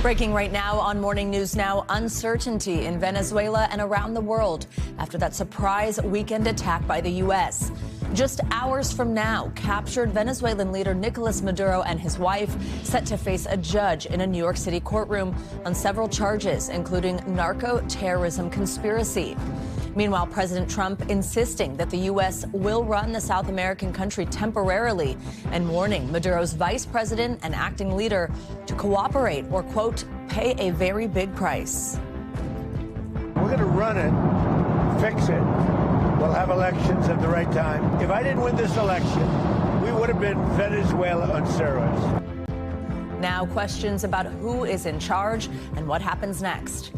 Breaking right now on Morning News Now, uncertainty in Venezuela and around the world after that surprise weekend attack by the U.S. Just hours from now, captured Venezuelan leader Nicolás Maduro and his wife set to face a judge in a New York City courtroom on several charges, including narco-terrorism conspiracy. Meanwhile, President Trump insisting that the U.S. will run the South American country temporarily and warning Maduro's vice president and acting leader to cooperate or, quote, pay a very big price. We're going to run it, fix it. We'll have elections at the right time. If I didn't win this election, we would have been Venezuela on steroids. Now, questions about who is in charge and what happens next.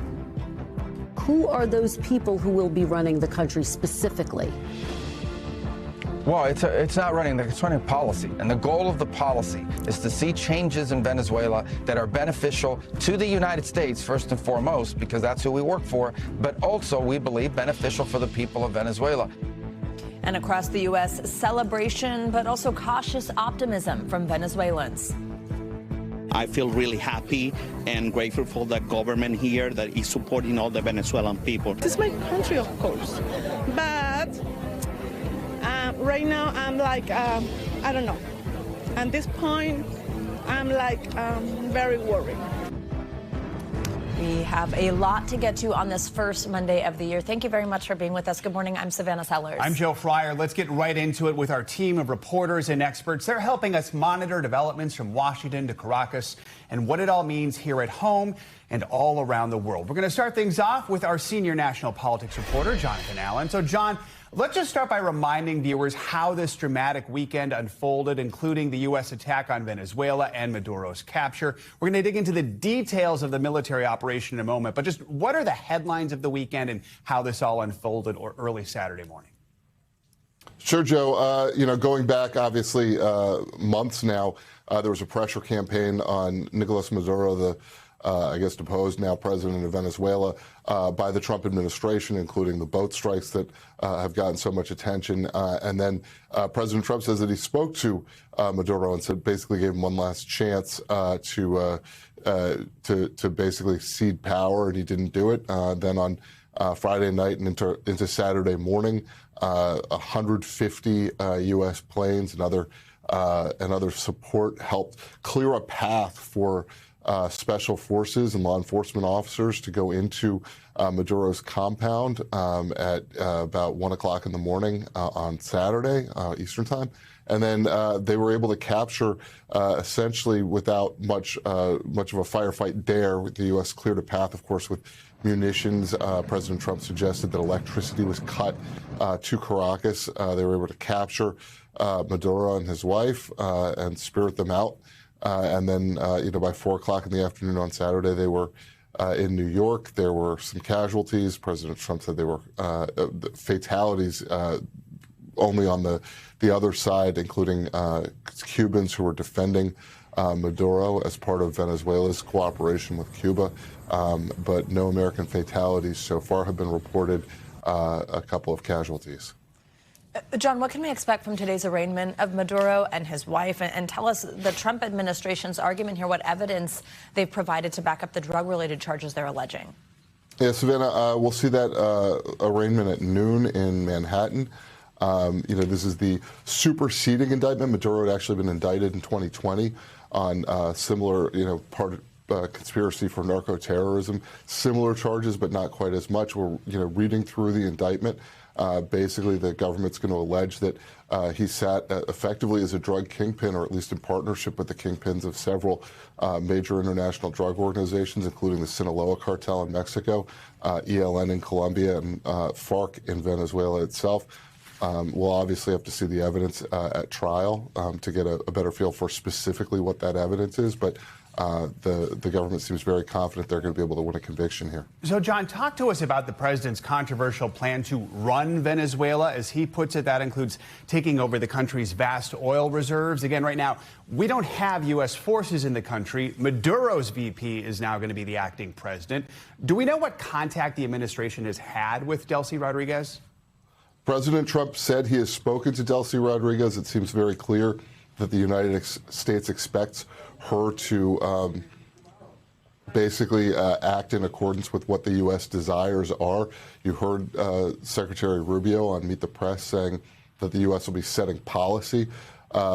Who are those people who will be running the country specifically? Well, it's not running, it's running policy. And the goal of the policy is to see changes in Venezuela that are beneficial to the United States, first and foremost, because that's who we work for, but also, we believe, beneficial for the people of Venezuela. And across the U.S., celebration, but also cautious optimism from Venezuelans. I feel really happy and grateful for the government here that is supporting all the Venezuelan people. This is my country, of course, but right now I'm like, I don't know. At this point, I'm like very worried. We have a lot to get to on this first Monday of the year. Thank you very much for being with us. Good morning. I'm Savannah Sellers. I'm Joe Fryer. Let's get right into it with our team of reporters and experts. They're helping us monitor developments from Washington to Caracas and what it all means here at home and all around the world. We're going to start things off with our senior national politics reporter, Jonathan Allen. So, John, let's just start by reminding viewers how this dramatic weekend unfolded, including the U.S. attack on Venezuela and Maduro's capture. We're going to dig into the details of the military operation in a moment, but just what are the headlines of the weekend and how this all unfolded early Saturday morning? Sure, Joe. Going back, obviously, months now, there was a pressure campaign on Nicolás Maduro, the deposed now president of Venezuela, by the Trump administration, including the boat strikes that have gotten so much attention. And then President Trump says that he spoke to Maduro and said basically gave him one last chance to basically cede power, and he didn't do it. Then on Friday night and into Saturday morning, 150 U.S. planes and other support helped clear a path for special forces and law enforcement officers to go into Maduro's compound at about 1 o'clock in the morning on Saturday, Eastern time. And then they were able to capture, essentially without much of a firefight there. The U.S. cleared a path, of course, with munitions. President Trump suggested that electricity was cut to Caracas. They were able to capture Maduro and his wife and spirit them out. And then, by 4 o'clock in the afternoon on Saturday, they were in New York. There were some casualties. President Trump said they were fatalities only on the other side, including Cubans who were defending Maduro as part of Venezuela's cooperation with Cuba. But no American fatalities so far have been reported, a couple of casualties. John, what can we expect from today's arraignment of Maduro and his wife? And tell us the Trump administration's argument here, what evidence they've provided to back up the drug-related charges they're alleging. Yeah, Savannah, we'll see that arraignment at noon in Manhattan. This is the superseding indictment. Maduro had actually been indicted in 2020 on similar, conspiracy for narco-terrorism, similar charges, but not quite as much. We're, reading through the indictment. Basically, the government's going to allege that he sat effectively as a drug kingpin, or at least in partnership with the kingpins of several major international drug organizations, including the Sinaloa cartel in Mexico, ELN in Colombia, and FARC in Venezuela itself. We'll obviously have to see the evidence at trial to get a better feel for specifically what that evidence is, but the government seems very confident they're going to be able to win a conviction here. So, John, talk to us about the president's controversial plan to run Venezuela. As he puts it, that includes taking over the country's vast oil reserves. Again, right now, we don't have U.S. forces in the country. Maduro's VP is now going to be the acting president. Do we know what contact the administration has had with Delcy Rodriguez? President Trump said he has spoken to Delcy Rodriguez. It seems very clear that the United States expects her to basically act in accordance with what the U.S. desires are. You heard Secretary Rubio on Meet the Press saying that the U.S. will be setting policy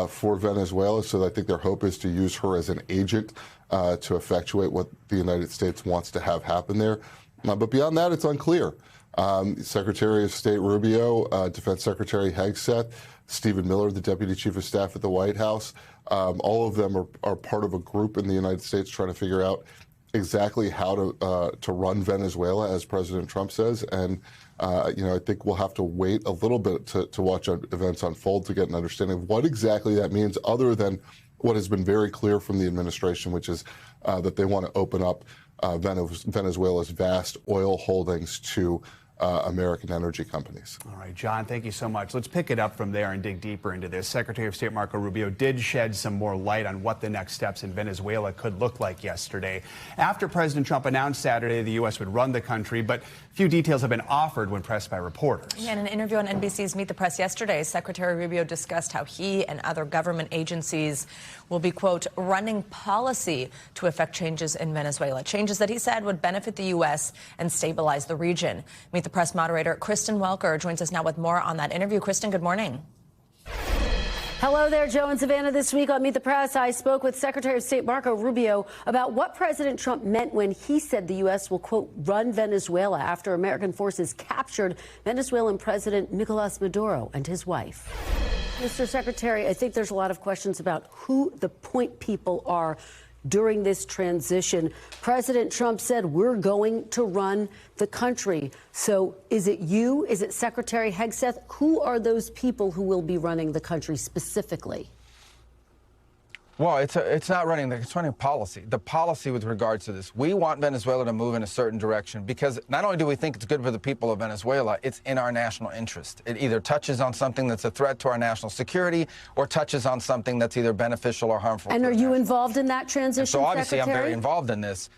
for Venezuela. So I think their hope is to use her as an agent to effectuate what the United States wants to have happen there. But beyond that, it's unclear. Secretary of State Rubio, Defense Secretary Hegseth, Stephen Miller, the Deputy Chief of Staff at the White House, all of them are part of a group in the United States trying to figure out exactly how to run Venezuela, as President Trump says. And, I think we'll have to wait a little bit to watch events unfold to get an understanding of what exactly that means, other than what has been very clear from the administration, which is that they want to open up Venezuela's vast oil holdings to American energy companies. All right, John, thank you so much. Let's pick it up from there and dig deeper into this. Secretary of State Marco Rubio did shed some more light on what the next steps in Venezuela could look like yesterday, after President Trump announced Saturday the U.S. would run the country, but few details have been offered when pressed by reporters. In an interview on NBC's Meet the Press yesterday, Secretary Rubio discussed how he and other government agencies will be, quote, running policy to effect changes in Venezuela, changes that he said would benefit the U.S. and stabilize the region. Meet the Press moderator Kristen Welker joins us now with more on that interview. Kristen, good morning. Hello there, Joe and Savannah. This week on Meet the Press, I spoke with Secretary of State Marco Rubio about what President Trump meant when he said the U.S. will, quote, run Venezuela after American forces captured Venezuelan President Nicolás Maduro and his wife. Mr. Secretary, I think there's a lot of questions about who the point people are during this transition. President Trump said we're going to run the country. So is it you? Is it Secretary Hegseth? Who are those people who will be running the country specifically? Well, it's not running, it's running policy. The policy with regards to this. We want Venezuela to move in a certain direction because not only do we think it's good for the people of Venezuela, it's in our national interest. It either touches on something that's a threat to our national security or touches on something that's either beneficial or harmful. And are you involved in that transition, so obviously Secretary? I'm very involved in this.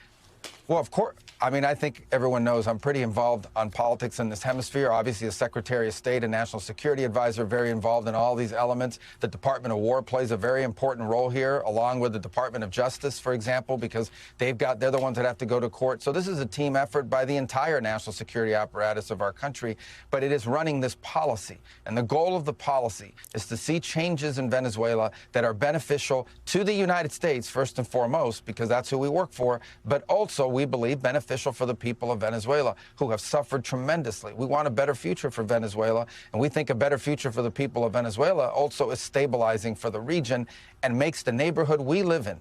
Well, of course. I mean, I think everyone knows I'm pretty involved on politics in this hemisphere. Obviously, as Secretary of State and National Security Advisor, very involved in all these elements. The Department of War plays a very important role here, along with the Department of Justice, for example, because they're the ones that have to go to court. So this is a team effort by the entire national security apparatus of our country, but it is running this policy. And the goal of the policy is to see changes in Venezuela that are beneficial to the United States, first and foremost, because that's who we work for, but also, we believe, beneficial for the people of Venezuela, who have suffered tremendously. We want a better future for Venezuela, and we think a better future for the people of Venezuela also is stabilizing for the region and makes the neighborhood we live in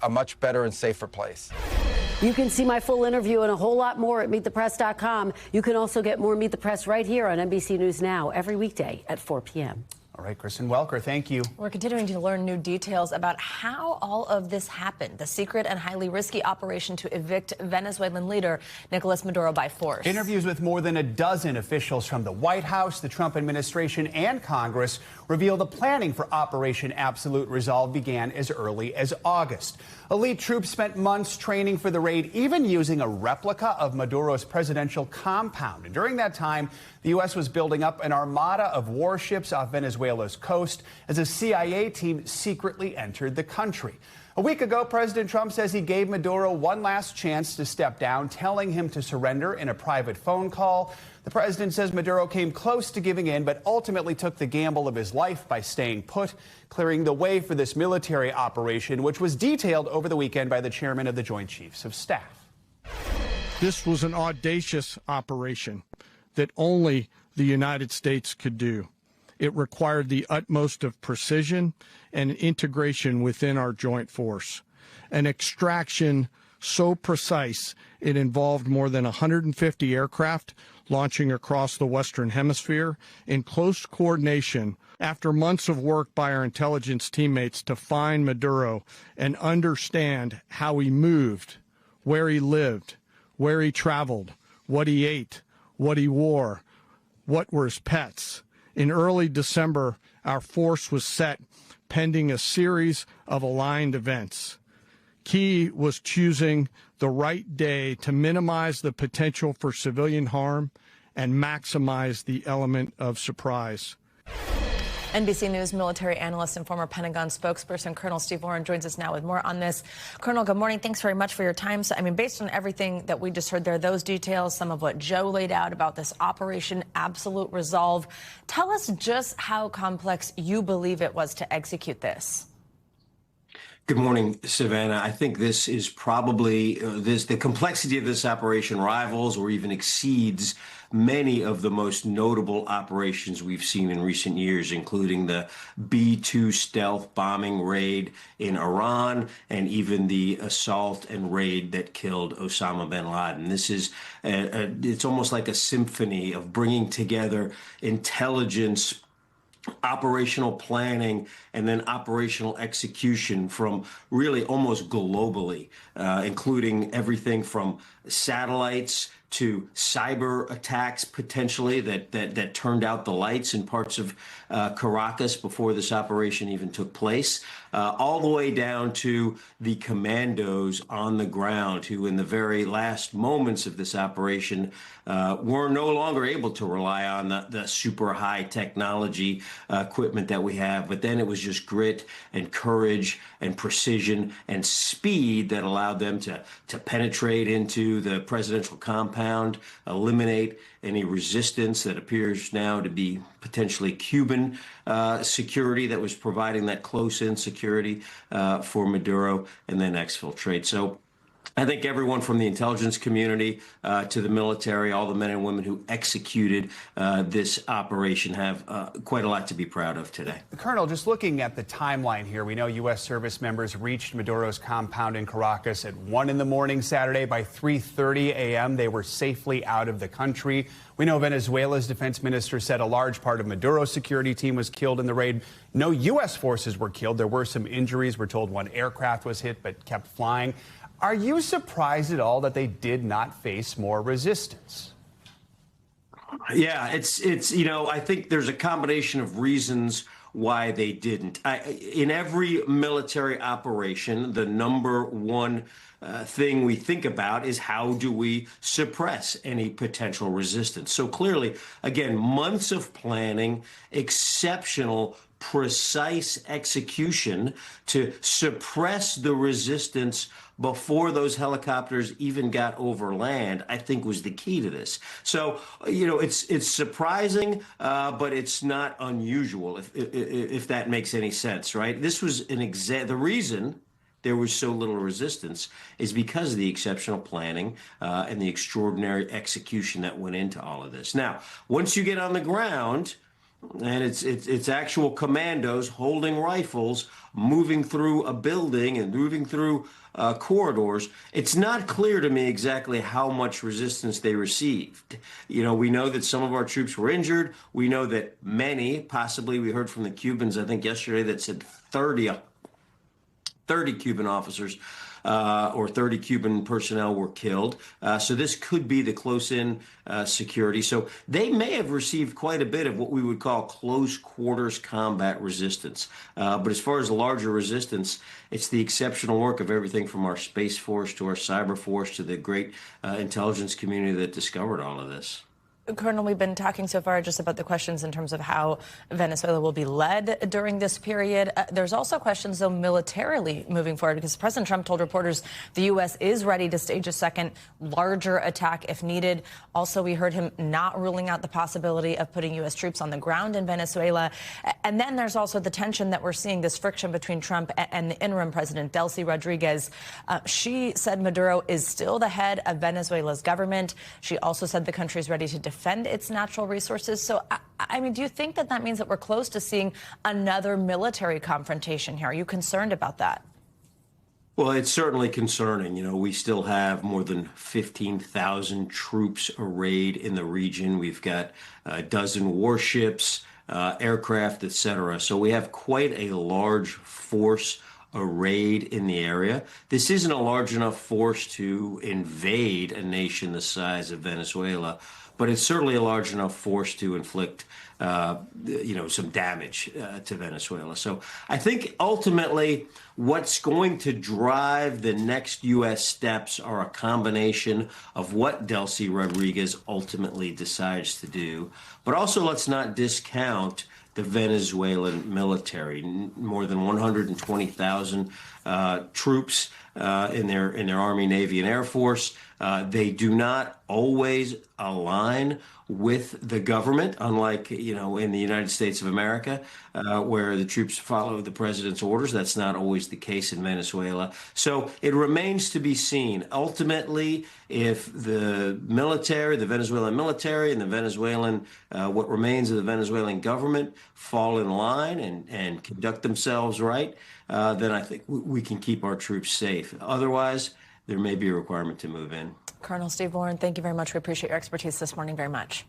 a much better and safer place. You can see my full interview and a whole lot more at MeetThePress.com. You can also get more Meet the Press right here on NBC News Now every weekday at 4 p.m. All right, Kristen Welker, thank you. We're continuing to learn new details about how all of this happened, the secret and highly risky operation to evict Venezuelan leader Nicolás Maduro by force. Interviews with more than a dozen officials from the White House, the Trump administration, and Congress reveal the planning for Operation Absolute Resolve began as early as August. Elite troops spent months training for the raid, even using a replica of Maduro's presidential compound. And during that time, the U.S. was building up an armada of warships off Venezuela's coast as a CIA team secretly entered the country. A week ago, President Trump says he gave Maduro one last chance to step down, telling him to surrender in a private phone call. The president says Maduro came close to giving in, but ultimately took the gamble of his life by staying put, clearing the way for this military operation, which was detailed over the weekend by the chairman of the Joint Chiefs of Staff. This was an audacious operation that only the United States could do. It required the utmost of precision and integration within our joint force. An extraction so precise it involved more than 150 aircraft launching across the Western Hemisphere in close coordination after months of work by our intelligence teammates to find Maduro and understand how he moved, where he lived, where he traveled, what he ate, what he wore, what were his pets. In early December, our force was set pending a series of aligned events. Key was choosing the right day to minimize the potential for civilian harm and maximize the element of surprise. NBC News military analyst and former Pentagon spokesperson Colonel Steve Warren joins us now with more on this. Colonel, good morning. Thanks very much for your time. So, I mean, based on everything that we just heard there, those details, some of what Joe laid out about this Operation Absolute Resolve, tell us just how complex you believe it was to execute this. Good morning, Savannah. I think this is probably the complexity of this operation rivals or even exceeds many of the most notable operations we've seen in recent years, including the B-2 stealth bombing raid in Iran and even the assault and raid that killed Osama bin Laden. This is it's almost like a symphony of bringing together intelligence, operational planning, and then operational execution from really almost globally, including everything from satellites to cyber attacks potentially that turned out the lights in parts of Caracas before this operation even took place, all the way down to the commandos on the ground who in the very last moments of this operation were no longer able to rely on the super high technology equipment that we have. But then it was just grit and courage and precision and speed that allowed them to penetrate into the presidential compound, eliminate any resistance that appears now to be potentially Cuban security that was providing that close-in security for Maduro, and then exfiltrate. So I think everyone from the intelligence community to the military, all the men and women who executed this operation have quite a lot to be proud of today. Colonel, just looking at the timeline here, we know U.S. service members reached Maduro's compound in Caracas at 1 in the morning Saturday. By 3:30 a.m., they were safely out of the country. We know Venezuela's defense minister said a large part of Maduro's security team was killed in the raid. No U.S. forces were killed. There were some injuries. We're told one aircraft was hit but kept flying. Are you surprised at all that they did not face more resistance? Yeah, it's you know, I think there's a combination of reasons why they didn't. In every military operation, the number one thing we think about is how do we suppress any potential resistance. So clearly, again, months of planning, exceptional, precise execution to suppress the resistance before those helicopters even got over land, I think was the key to this. So, you know, it's surprising, but it's not unusual, if that makes any sense, right? This was the reason there was so little resistance is because of the exceptional planning and the extraordinary execution that went into all of this. Now, once you get on the ground, and it's actual commandos holding rifles, moving through a building and moving through corridors, it's not clear to me exactly how much resistance they received. You know, we know that some of our troops were injured. We know that many, possibly we heard from the Cubans, I think yesterday, that said 30 Cuban officers or 30 Cuban personnel were killed. So this could be the close-in security. So they may have received quite a bit of what we would call close quarters combat resistance. But as far as larger resistance, it's the exceptional work of everything from our Space Force to our Cyber Force to the great intelligence community that discovered all of this. Colonel, we've been talking so far just about the questions in terms of how Venezuela will be led during this period. There's also questions, though, militarily moving forward, because President Trump told reporters the U.S. is ready to stage a second, larger attack if needed. Also, we heard him not ruling out the possibility of putting U.S. troops on the ground in Venezuela. And then there's also the tension that we're seeing, this friction between Trump and the interim president, Delcy Rodriguez. She said Maduro is still the head of Venezuela's government. She also said the country is ready to defend its natural resources. So, I mean, do you think that that means that we're close to seeing another military confrontation here? Are you concerned about that? Well, it's certainly concerning. You know, we still have more than 15,000 troops arrayed in the region. We've got a dozen warships, aircraft, etc. So we have quite a large force arrayed in the area. This isn't a large enough force to invade a nation the size of Venezuela, but it's certainly a large enough force to inflict some damage to Venezuela. So I think ultimately what's going to drive the next U.S. steps are a combination of what Delcy Rodriguez ultimately decides to do. But also let's not discount the Venezuelan military. More than 120,000 troops in their Army, Navy, and Air Force. They do not always align with the government, unlike, in the United States of America, where the troops follow the president's orders. That's not always the case in Venezuela. So it remains to be seen. Ultimately, if the military, the Venezuelan military and the Venezuelan, what remains of the Venezuelan government fall in line and conduct themselves right, then I think we can keep our troops safe. Otherwise, there may be a requirement to move in. Colonel Steve Warren, thank you very much. We appreciate your expertise this morning very much.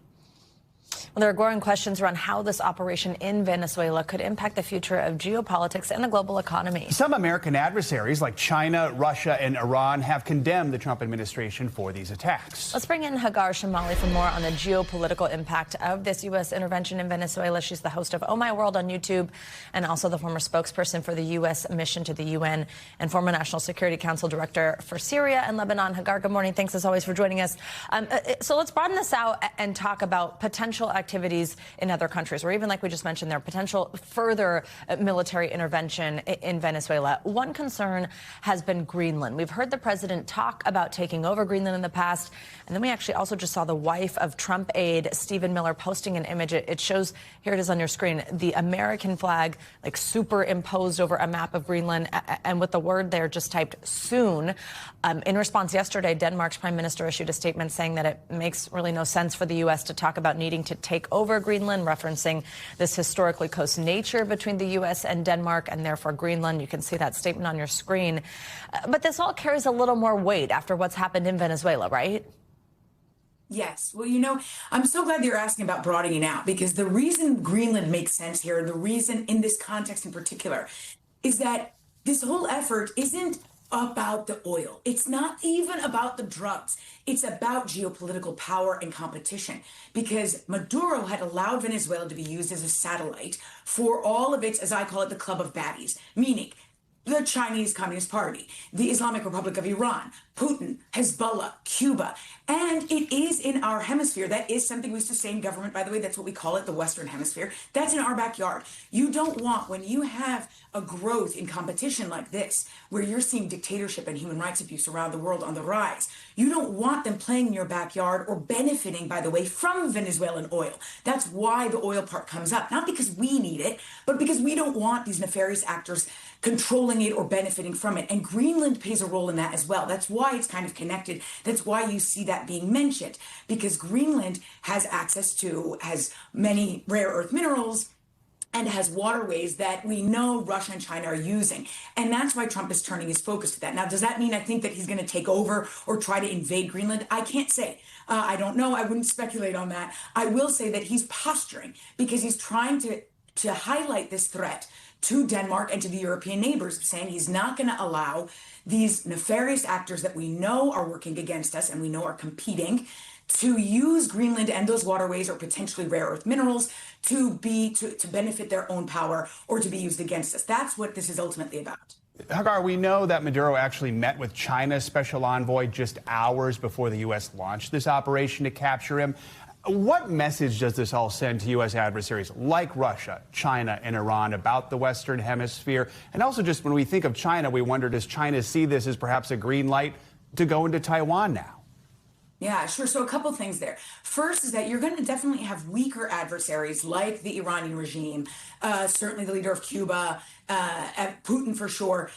Well, there are growing questions around how this operation in Venezuela could impact the future of geopolitics and the global economy. Some American adversaries like China, Russia, and Iran have condemned the Trump administration for these attacks. Let's bring in Hagar Shamali for more on the geopolitical impact of this U.S. intervention in Venezuela. She's the host of Oh My World on YouTube and also the former spokesperson for the U.S. mission to the UN and former National Security Council Director for Syria and Lebanon. Hagar, good morning. Thanks, as always, for joining us. So let's broaden this out and talk about potential activities in other countries, or even, like we just mentioned, there potential further military intervention in Venezuela. One concern has been Greenland. We've heard the president talk about taking over Greenland in the past, and then we actually also just saw the wife of Trump aide Stephen Miller posting an image. It shows, here it is on your screen, the American flag like superimposed over a map of Greenland, and with the word there just typed soon. In response yesterday, Denmark's prime minister issued a statement saying that it makes really no sense for the U.S. to talk about needing to take over Greenland, referencing this historically close nature between the U.S. and Denmark and therefore Greenland. You can see that statement on your screen. But this all carries a little more weight after what's happened in Venezuela, right? Yes. Well, I'm so glad you're asking about broadening out, because the reason Greenland makes sense here, and the reason in this context in particular, is that this whole effort isn't about the oil. It's not even about the drugs. It's about geopolitical power and competition, because Maduro had allowed Venezuela to be used as a satellite for all of its, as I call it, the club of baddies, meaning the Chinese Communist Party, the Islamic Republic of Iran, Putin, Hezbollah, Cuba. And it is in our hemisphere. That is something we sustain government, by the way. That's what we call it, the Western Hemisphere. That's in our backyard. You don't want, when you have a growth in competition like this, where you're seeing dictatorship and human rights abuse around the world on the rise, you don't want them playing in your backyard or benefiting, by the way, from Venezuelan oil. That's why the oil part comes up. Not because we need it, but because we don't want these nefarious actors controlling it or benefiting from it. And Greenland plays a role in that as well. That's why it's kind of connected. That's why you see that being mentioned, because Greenland has many rare earth minerals and has waterways that we know Russia and China are using. And that's why Trump is turning his focus to that. Now, does that mean I think that he's going to take over or try to invade Greenland? I can't say. I don't know. I wouldn't speculate on that. I will say that he's posturing because he's trying to highlight this threat to Denmark and to the European neighbors, saying he's not going to allow these nefarious actors that we know are working against us and we know are competing to use Greenland and those waterways or potentially rare earth minerals to benefit their own power or to be used against us. That's what this is ultimately about. Hagar, we know that Maduro actually met with China's special envoy just hours before the U.S. launched this operation to capture him. What message does this all send to U.S. adversaries like Russia, China, and Iran about the Western Hemisphere? And also, just when we think of China, we wonder, does China see this as perhaps a green light to go into Taiwan now? Yeah, sure. So a couple things there. First is that you're going to definitely have weaker adversaries like the Iranian regime, certainly the leader of Cuba, Putin for sure,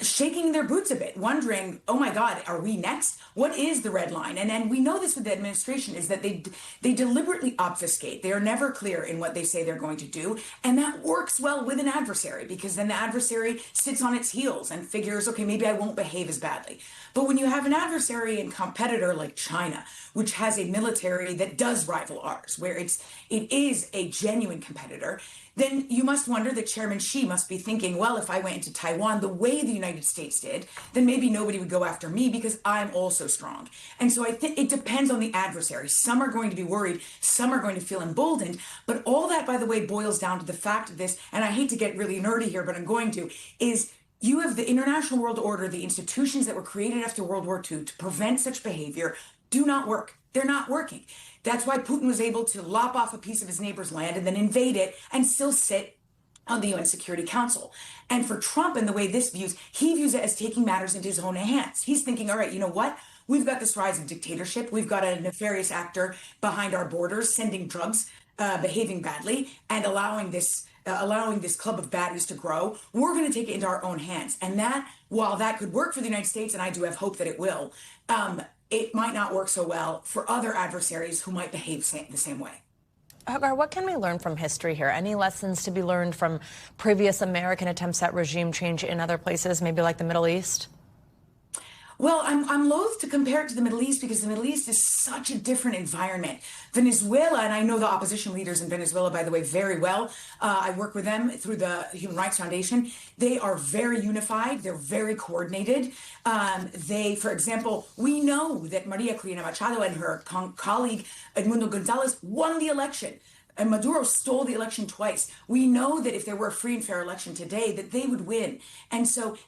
shaking their boots a bit, wondering, oh my God, are we next? What is the red line? And then we know this with the administration is that they deliberately obfuscate. They are never clear in what they say they're going to do. And that works well with an adversary, because then the adversary sits on its heels and figures, okay, maybe I won't behave as badly. But when you have an adversary and competitor like China, which has a military that does rival ours, where it is a genuine competitor, then you must wonder that Chairman Xi must be thinking, well, if I went into Taiwan the way the United States did, then maybe nobody would go after me because I'm also strong. And so I think it depends on the adversary. Some are going to be worried, some are going to feel emboldened, but all that, by the way, boils down to the fact of this, and I hate to get really nerdy here, but I'm going to, is you have the international world order, the institutions that were created after World War II to prevent such behavior do not work. They're not working. That's why Putin was able to lop off a piece of his neighbor's land and then invade it and still sit on the UN Security Council. And for Trump and the way this views, he views it as taking matters into his own hands. He's thinking, all right, you know what? We've got this rise of dictatorship. We've got a nefarious actor behind our borders, sending drugs, behaving badly, and allowing this club of baddies to grow. We're going to take it into our own hands. And that, while that could work for the United States, and I do have hope that it will, it might not work so well for other adversaries who might behave the same way. Hagar, what can we learn from history here? Any lessons to be learned from previous American attempts at regime change in other places, maybe like the Middle East? Well, I'm loath to compare it to the Middle East because the Middle East is such a different environment. Venezuela, and I know the opposition leaders in Venezuela, by the way, very well. I work with them through the Human Rights Foundation. They are very unified. They're very coordinated. For example, we know that Maria Corina Machado and her colleague Edmundo Gonzalez won the election. And Maduro stole the election twice. We know that if there were a free and fair election today, that they would win. And so,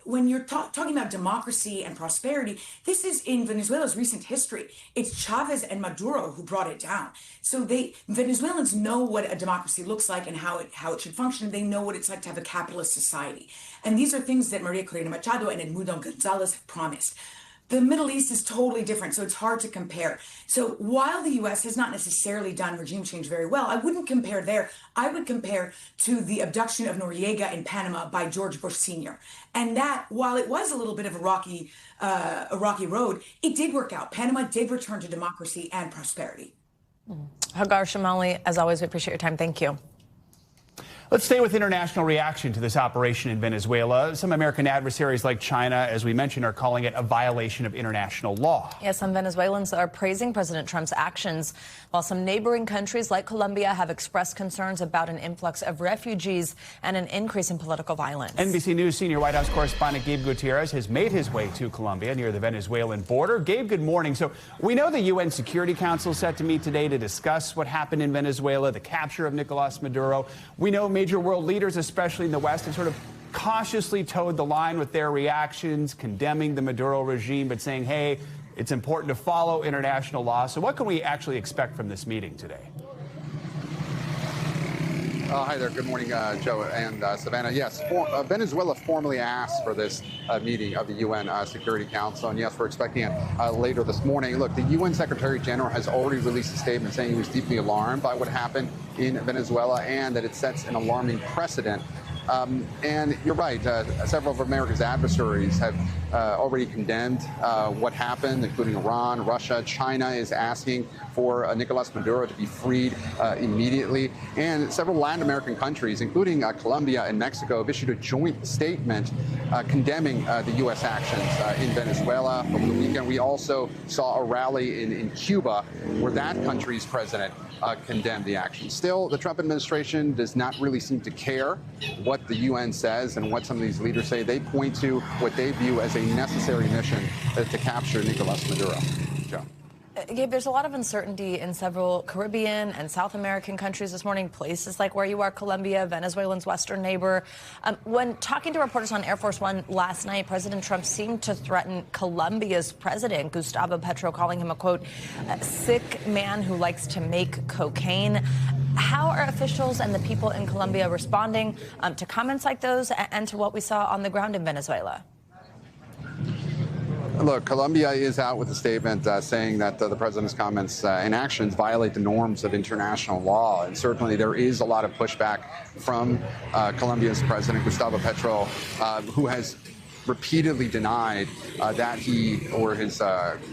when you're talking about democracy and prosperity, this is in Venezuela's recent history. It's Chavez and Maduro who brought it down. So Venezuelans know what a democracy looks like and how it should function. They know what it's like to have a capitalist society. And these are things that Maria Corina Machado and Edmundo Gonzalez have promised. The Middle East is totally different, so it's hard to compare. So while the U.S. has not necessarily done regime change very well, I wouldn't compare there. I would compare to the abduction of Noriega in Panama by George Bush Sr. And that, while it was a little bit of a rocky road, it did work out. Panama did return to democracy and prosperity. Hagar Shamali, as always, we appreciate your time. Thank you. Let's stay with international reaction to this operation in Venezuela. Some American adversaries like China, as we mentioned, are calling it a violation of international law. Yes, some Venezuelans are praising President Trump's actions, while some neighboring countries like Colombia have expressed concerns about an influx of refugees and an increase in political violence. NBC News senior White House correspondent Gabe Gutierrez has made his way to Colombia near the Venezuelan border. Gabe, good morning. So we know the UN Security Council is set to meet today to discuss what happened in Venezuela, the capture of Nicolás Maduro. We know major world leaders, especially in the West, have sort of cautiously towed the line with their reactions, condemning the Maduro regime, but saying, hey, it's important to follow international law. So what can we actually expect from this meeting today? Hi there. Good morning, Joe and Savannah. Yes, Venezuela formally asked for this meeting of the UN Security Council, and yes, we're expecting it later this morning. Look, the UN Secretary General has already released a statement saying he was deeply alarmed by what happened in Venezuela and that it sets an alarming precedent. And you're right, several of America's adversaries have already condemned what happened, including Iran, Russia. China is asking for Nicolás Maduro to be freed immediately. And several Latin American countries, including Colombia and Mexico, have issued a joint statement condemning the U.S. actions in Venezuela. Over the weekend, we also saw a rally in Cuba where that country's president condemned the action. Still, the Trump administration does not really seem to care what the UN says and what some of these leaders say. They point to what they view as a necessary mission to capture Nicolás Maduro. Joe. Gabe, there's a lot of uncertainty in several Caribbean and South American countries this morning, places like where you are, Colombia, Venezuela's western neighbor. When talking to reporters on Air Force One last night, President Trump seemed to threaten Colombia's president, Gustavo Petro, calling him a, quote, sick man who likes to make cocaine. How are officials and the people in Colombia responding to comments like those and to what we saw on the ground in Venezuela? Look, Colombia is out with a statement saying that the president's comments and actions violate the norms of international law. And certainly there is a lot of pushback from Colombia's president, Gustavo Petro, who has repeatedly denied that he or his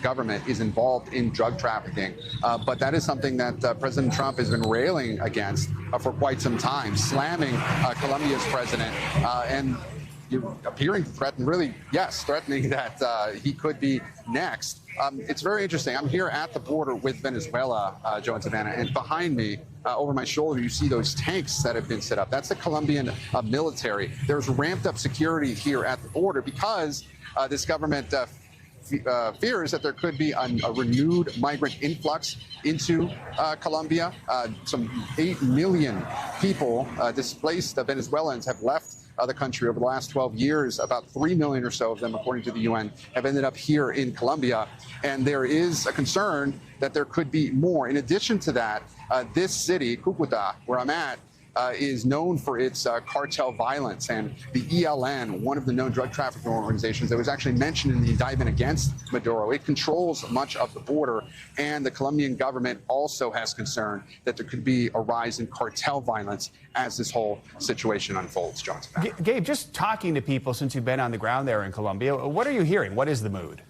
government is involved in drug trafficking. But that is something that President Trump has been railing against for quite some time, slamming Colombia's president and appearing threatened, really, yes, threatening that he could be next. It's very interesting. I'm here at the border with Venezuela, Joe and Savannah, and behind me, over my shoulder, you see those tanks that have been set up. That's the Colombian military. There's ramped up security here at the border because this government fears that there could be a renewed migrant influx into Colombia. Some 8 million people, displaced Venezuelans, have left the country over the last 12 years. About 3 million or so of them, according to the UN, have ended up here in Colombia. And there is a concern that there could be more. In addition to that, this city, Cucuta, where I'm at, is known for its cartel violence, and the ELN, one of the known drug trafficking organizations that was actually mentioned in the indictment against Maduro, it controls much of the border, and the Colombian government also has concern that there could be a rise in cartel violence as this whole situation unfolds. Johnson. Gabe, just talking to people since you've been on the ground there in Colombia, what are you hearing? What is the mood?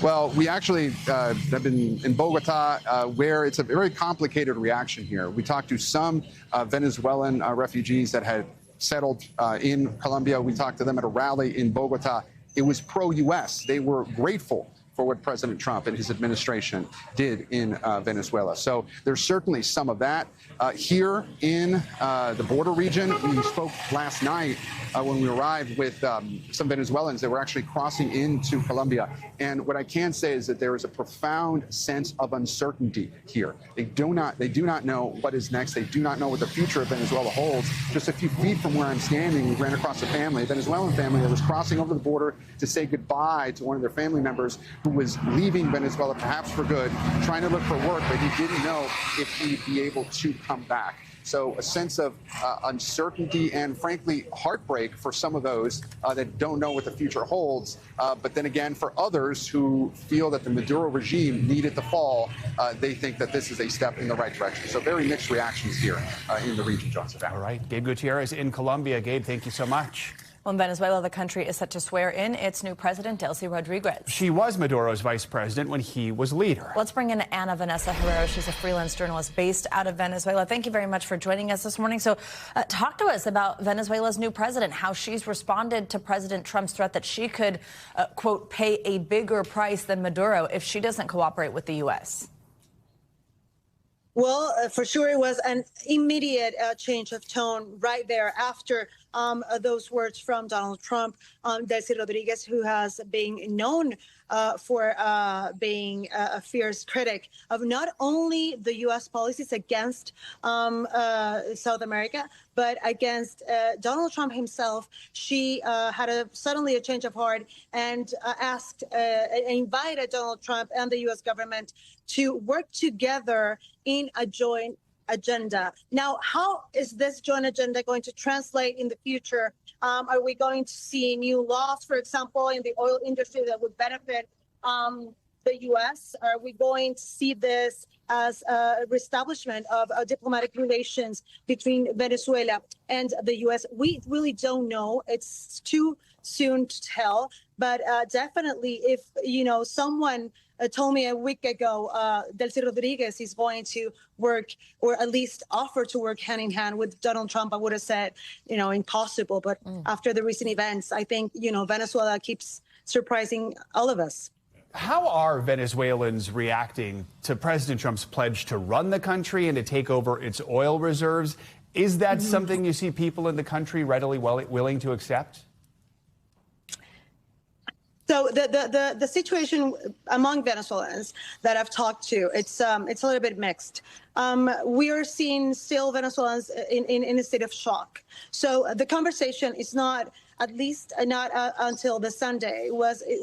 Well, we actually have been in Bogota, where it's a very complicated reaction here. We talked to some Venezuelan refugees that had settled in Colombia. We talked to them at a rally in Bogota. It was pro-U.S. They were grateful for what President Trump and his administration did in Venezuela. So there's certainly some of that. Here in the border region, we spoke last night when we arrived with some Venezuelans that were actually crossing into Colombia. And what I can say is that there is a profound sense of uncertainty here. They do not know what is next. They do not know what the future of Venezuela holds. Just a few feet from where I'm standing, we ran across a family, a Venezuelan family that was crossing over the border to say goodbye to one of their family members who was leaving Venezuela, perhaps for good, trying to look for work, but he didn't know if he'd be able to come back. So a sense of uncertainty and, frankly, heartbreak for some of those that don't know what the future holds. But then again, for others who feel that the Maduro regime needed to fall, they think that this is a step in the right direction. So very mixed reactions here in the region, Johnson. All right. Gabe Gutierrez in Colombia. Gabe, thank you so much. Well, in Venezuela, the country is set to swear in its new president, Delcy Rodriguez. She was Maduro's vice president when he was leader. Let's bring in Ana Vanessa Herrero. She's a freelance journalist based out of Venezuela. Thank you very much for joining us this morning. So talk to us about Venezuela's new president, how she's responded to President Trump's threat that she could, quote, pay a bigger price than Maduro if she doesn't cooperate with the U.S. Well, for sure, it was an immediate change of tone right there after those words from Donald Trump. Delcy Rodriguez, who has been known for being a fierce critic of not only the U.S. policies against South America, but against Donald Trump himself. She had suddenly a change of heart and invited Donald Trump and the U.S. government to work together in a joint agenda. Now, how is this joint agenda going to translate in the future? Are we going to see new laws, for example, in the oil industry that would benefit the U.S.? Are we going to see this as a reestablishment of diplomatic relations between Venezuela and the U.S.? We really don't know. It's too soon to tell. But definitely, if, someone told me a week ago, Delcy Rodriguez is going to work, or at least offer to work hand in hand with Donald Trump, I would have said, impossible. But after the recent events, I think, Venezuela keeps surprising all of us. How are Venezuelans reacting to President Trump's pledge to run the country and to take over its oil reserves? Is that something you see people in the country readily willing to accept? So the situation among Venezuelans that I've talked to, it's a little bit mixed. We are seeing still Venezuelans in a state of shock. So the conversation is not, at least not until the Sunday, it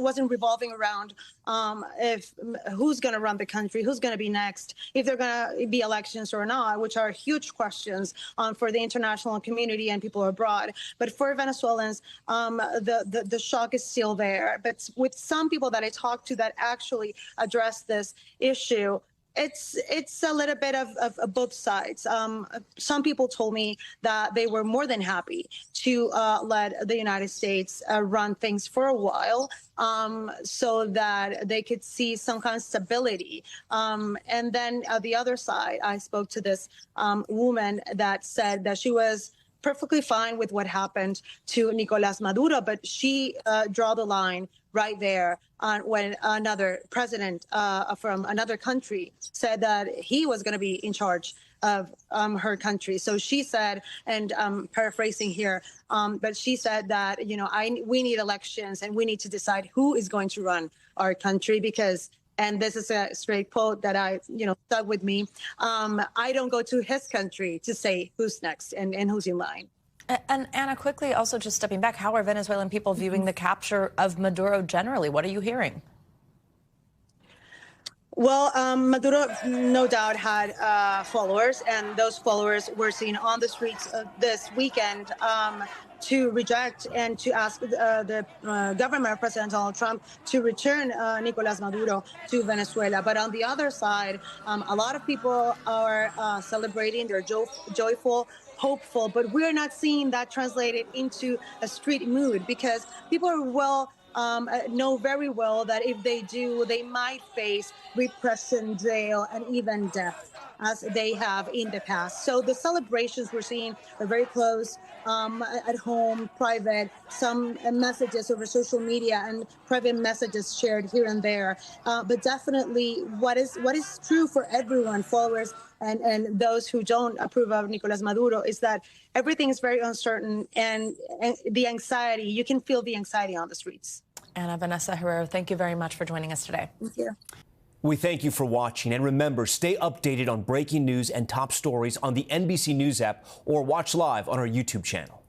wasn't revolving around if who's going to run the country, who's going to be next, if there are going to be elections or not, which are huge questions for the international community and people abroad. But for Venezuelans, the shock is still there. But with some people that I talked to that actually address this issue, it's a little bit of both sides. Some people told me that they were more than happy to let the United States run things for a while, so that they could see some kind of stability. And then the other side, I spoke to this woman that said that she was perfectly fine with what happened to Nicolás Maduro, but she draw the line right there on when another president from another country said that he was going to be in charge of her country. So she said, and I'm paraphrasing here, but she said that, you know, we need elections and we need to decide who is going to run our country because, and this is a straight quote that I, you know, stuck with me, I don't go to his country to say who's next and who's in line. And Anna, quickly, also just stepping back, how are Venezuelan people viewing the capture of Maduro generally? What are you hearing? Well, Maduro no doubt had followers, and those followers were seen on the streets this weekend to reject and to ask the government of President Donald Trump to return Nicolás Maduro to Venezuela. But on the other side, a lot of people are celebrating. They're joyful, hopeful, but we're not seeing that translated into a street mood because people are know very well that if they do, they might face repression, jail, and even death, as they have in the past. So the celebrations we're seeing are very close, at home, private, some messages over social media and private messages shared here and there. But definitely what is true for everyone, followers and those who don't approve of Nicolás Maduro, is that everything is very uncertain, and the anxiety, you can feel the anxiety on the streets. Ana Vanessa Herrero, thank you very much for joining us today. Thank you. We thank you for watching, and remember, stay updated on breaking news and top stories on the NBC News app or watch live on our YouTube channel.